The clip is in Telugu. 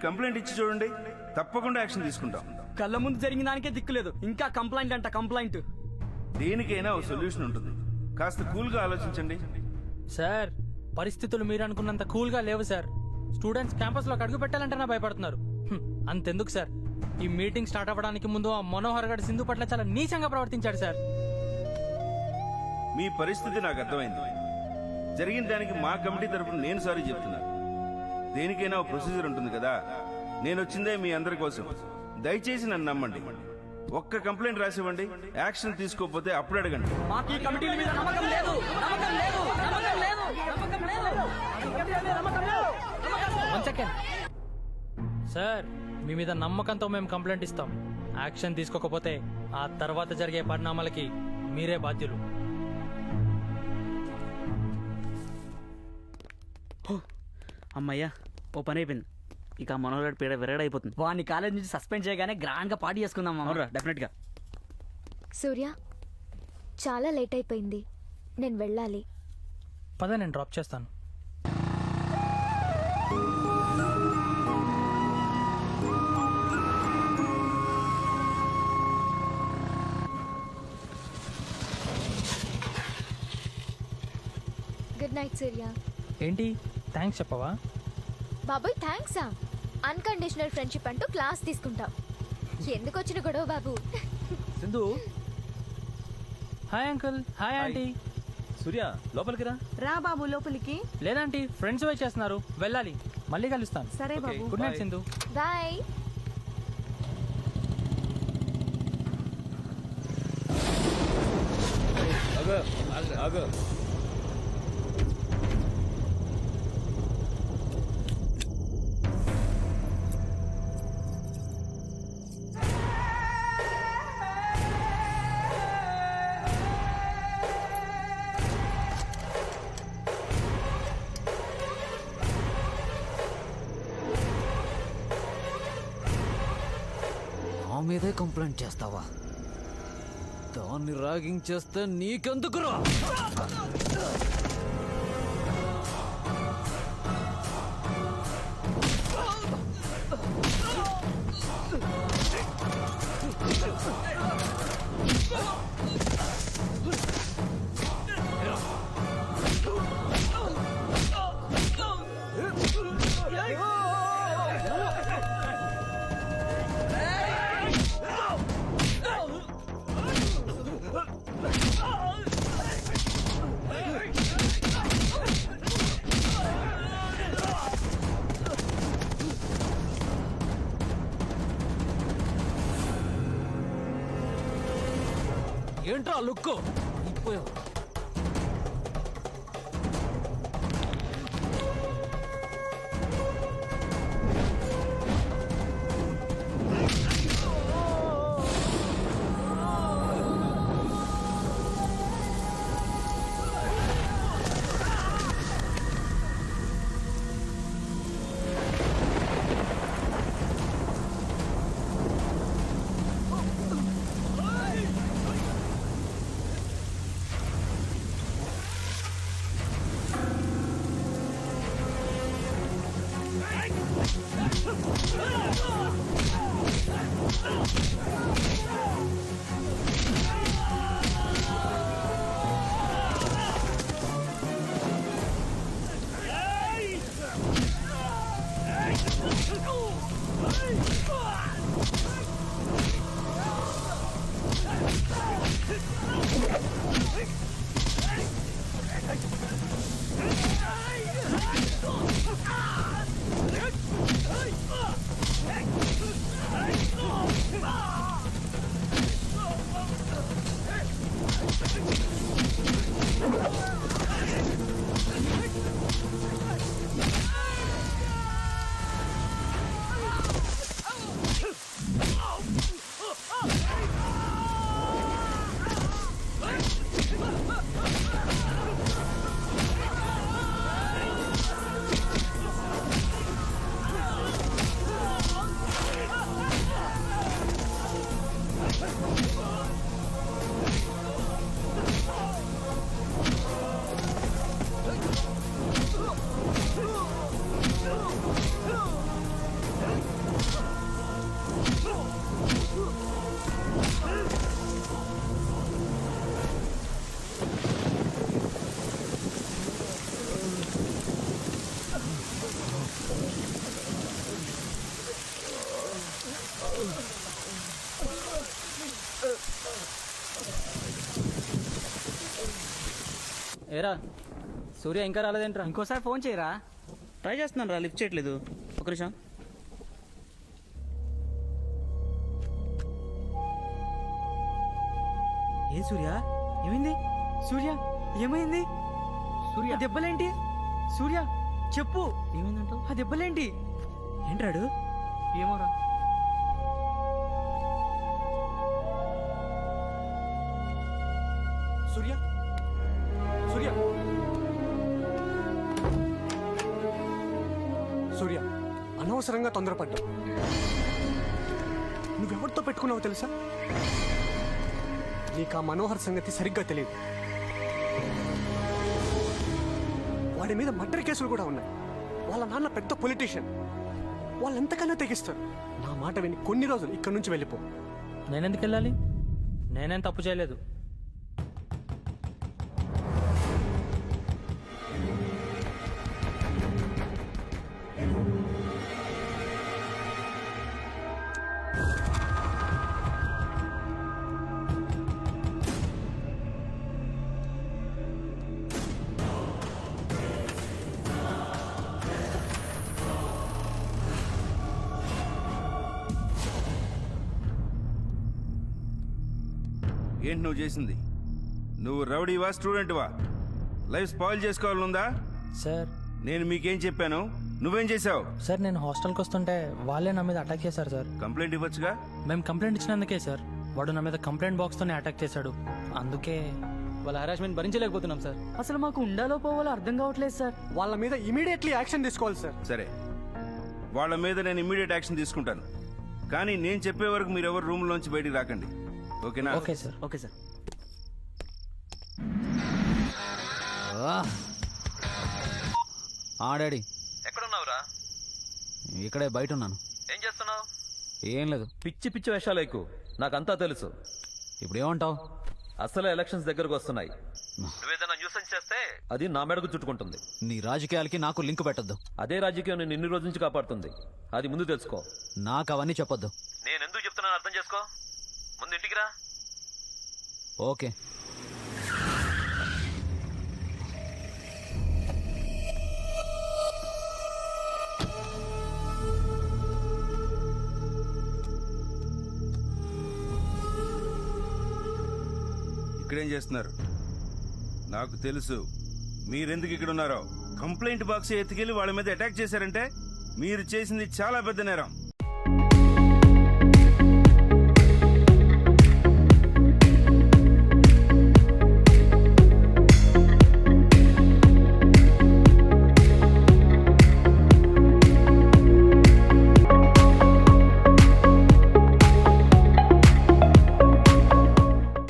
కంప్లైంట్ ఇచ్చి చూడండి, తప్పకుండా యాక్షన్ తీసుకుంటాం. కళ్ళ ముందు జరిగిన దానికే దిక్కులేదు, ఇంకా కంప్లైంట్ అంట కంప్లైంట్. దేనికైనా ఒక సొల్యూషన్ ఉంటుంది, కాస్త కూల్ గా ఆలోచించండి. సార్ పరిస్థితులు మీరు అనుకున్నంత కూల్ గా లేవు సార్. స్టూడెంట్స్ క్యాంపస్ లో అడుగు పెట్టాలంటేనే భయపడుతున్నారు. అంతెందుకు సార్, ఈ మీటింగ్ స్టార్ట్ అవ్వడానికి ముందు ఆ మనోహర్ గడ్ సింధు పట్ల చాలా నీచంగా ప్రవర్తించాడు సార్. మీ పరిస్థితి నాకు అర్థమైంది. జరిగిన దానికి మా కమిటీ తరఫున నేను సారీ చెప్తున్నాను. దేనికైనా ఒక ప్రొసీజర్ ఉంటుంది కదా. నేను వచ్చిందే మీ అందరి కోసం. దయచేసి నన్ను నమ్మండి. ఒక్క కంప్లైంట్ రాసివ్వండి, యాక్షన్ తీసుకోకపోతే అప్పుడు అడగండి. మాకు ఈ కమిటీల మీద నమ్మకం లేదు, నమ్మకం లేదు, నమ్మకం లేదు, నమ్మకం లేదు, ఈ కమిటీల మీద నమ్మకం లేదు. వన్ సెకండ్ సార్, మీ మీద నమ్మకంతో మేము కంప్లైంట్ ఇస్తాం. యాక్షన్ తీసుకోకపోతే ఆ తర్వాత జరిగే పరిణామాలకి మీరే బాధ్యులు. అమ్మయ్యా, ఓ పని అయిపోయింది. ఇక మనోహర్ పీడ విరగడైపోతుంది. వాడిని కాలేజ్ నుంచి సస్పెండ్ చేయగానే గ్రాండ్ గా పార్టీ చేసుకుందాం. అవునరా, డెఫినెట్ గా. సూర్య, చాలా లేట్ అయిపోయింది, నేను వెళ్ళాలి. పద, నేను డ్రాప్ చేస్తాను. Good night Surya. ఏంటి థ్యాంక్స్ చెప్పవా? బాబోయ్ థ్యాంక్సా? అన్కండిషనల్ ఫ్రెండ్షిప్ అంటూ క్లాస్ తీసుకుంటావు. ఎందుకు వచ్చిన గొడవ బాబు? Sindhu. Hi uncle. Hi aunty. Surya, లోపలికి రా. రా బాబు లోపలికి. లేదంటీ, ఫ్రెండ్స్ వెయిట్ చేస్తున్నారు, వెళ్ళాలి. మళ్ళీ కలుస్తాను. సరే బాబు. Good night Sindhu. బాయ్. నా మీదే కంప్లైంట్ చేస్తావా? దాన్ని ర్యాగింగ్ చేస్తే నీకెందుకురా? ఏంట్రా లుక్కు? ఇప్పుయో ఏరా సూర్య ఇంకా రాలేదేంట్రా? ఇంకోసారి ఫోన్ చేయరా. ట్రై చేస్తున్నాను రా, లిఫ్ట్ చేయట్లేదు. ఒక నిమిషం. ఏ సూర్య ఏమైంది? సూర్య ఏమైంది? సూర్య దెబ్బలేంటి? సూర్య చెప్పు ఏమైందంట? ఆ దెబ్బలేంటి? ఏంట్రాడు? ఏమోరా. సూర్య సూర్య సూర్య అనవసరంగా తొందరపడ్డా. నువ్వెవరితో పెట్టుకున్నావో తెలుసా? నీకు ఆ మనోహర్ సంగతి సరిగ్గా తెలియదు. వాడి మీద మర్డర్ కేసులు కూడా ఉన్నాయి. వాళ్ళ నాన్న పెద్ద పొలిటీషియన్. వాళ్ళెంతకైనా తెగిస్తారు. నా మాట విని కొన్ని రోజులు ఇక్కడి నుంచి వెళ్ళిపో. నేనెందుకు వెళ్ళాలి? నేనేం తప్పు చేయలేదు. ఏంటి నువ్వు చేసింది? నువ్వు రౌడీవా స్టూడెంట్వా? లైఫ్ స్పాయిల్ చేసుకోవాలనుందా? సార్ నేను మీకేం చెప్పాను? నువ్వేం చేశావు? సార్ నేను హాస్టల్కి వస్తుంటే వాళ్ళే నా మీద అటాక్ చేశారు సార్. కంప్లైంట్ ఇవ్వచ్చుగా. మేము కంప్లైంట్ ఇచ్చినందుకే సార్ వాడు నా మీద కంప్లైంట్ బాక్స్తోనే అటాక్ చేశాడు. అందుకే వాళ్ళ హరాస్మెంట్ భరించలేకపోతున్నాం సార్. అసలు మాకు ఉండాలో పోవాలో అర్థం కావట్లేదు సార్. వాళ్ళ మీద ఇమీడియట్లీ యాక్షన్ తీసుకోవాలి సార్. సరే, వాళ్ళ మీద నేను ఇమ్మీడియట్ యాక్షన్ తీసుకుంటాను. కానీ నేను చెప్పే వరకు మీరు ఎవరు రూమ్లోంచి బయటికి రాకండి. ఓకేనా? Okay sir. Okay sir. Daddy ఎక్కడున్నావురా? ఇక్కడే బయట ఉన్నాను. ఏం చేస్తున్నావు? ఏం లేదు. పిచ్చి పిచ్చి వేషాలు ఎక్కువ, నాకంతా తెలుసు. ఇప్పుడు ఏమంటావు? అసలు ఎలక్షన్స్ దగ్గరకు వస్తున్నాయి. నువ్వేదైనా న్యూసెన్స్ చేస్తే అది నా మెడకు చుట్టుకుంటుంది. నీ రాజకీయాలకి నాకు లింక్ పెట్టద్దు. అదే రాజకీయం నేను ఇన్ని రోజుల నుంచి కాపాడుతుంది. అది ముందు తెలుసుకో. నాకు అవన్నీ చెప్పొద్దు. నేను ఎందుకు చెప్తున్నాను అర్థం చేసుకో. ముందు ఇంటికి రా. ఓకే. ఇక్కడేం చేస్తున్నారు? నాకు తెలుసు మీరెందుకు ఇక్కడ ఉన్నారో. కంప్లైంట్ బాక్స్ ఎత్తుకెళ్ళి వాళ్ళ మీద అటాక్ చేశారంటే మీరు చేసింది చాలా పెద్ద నేరం.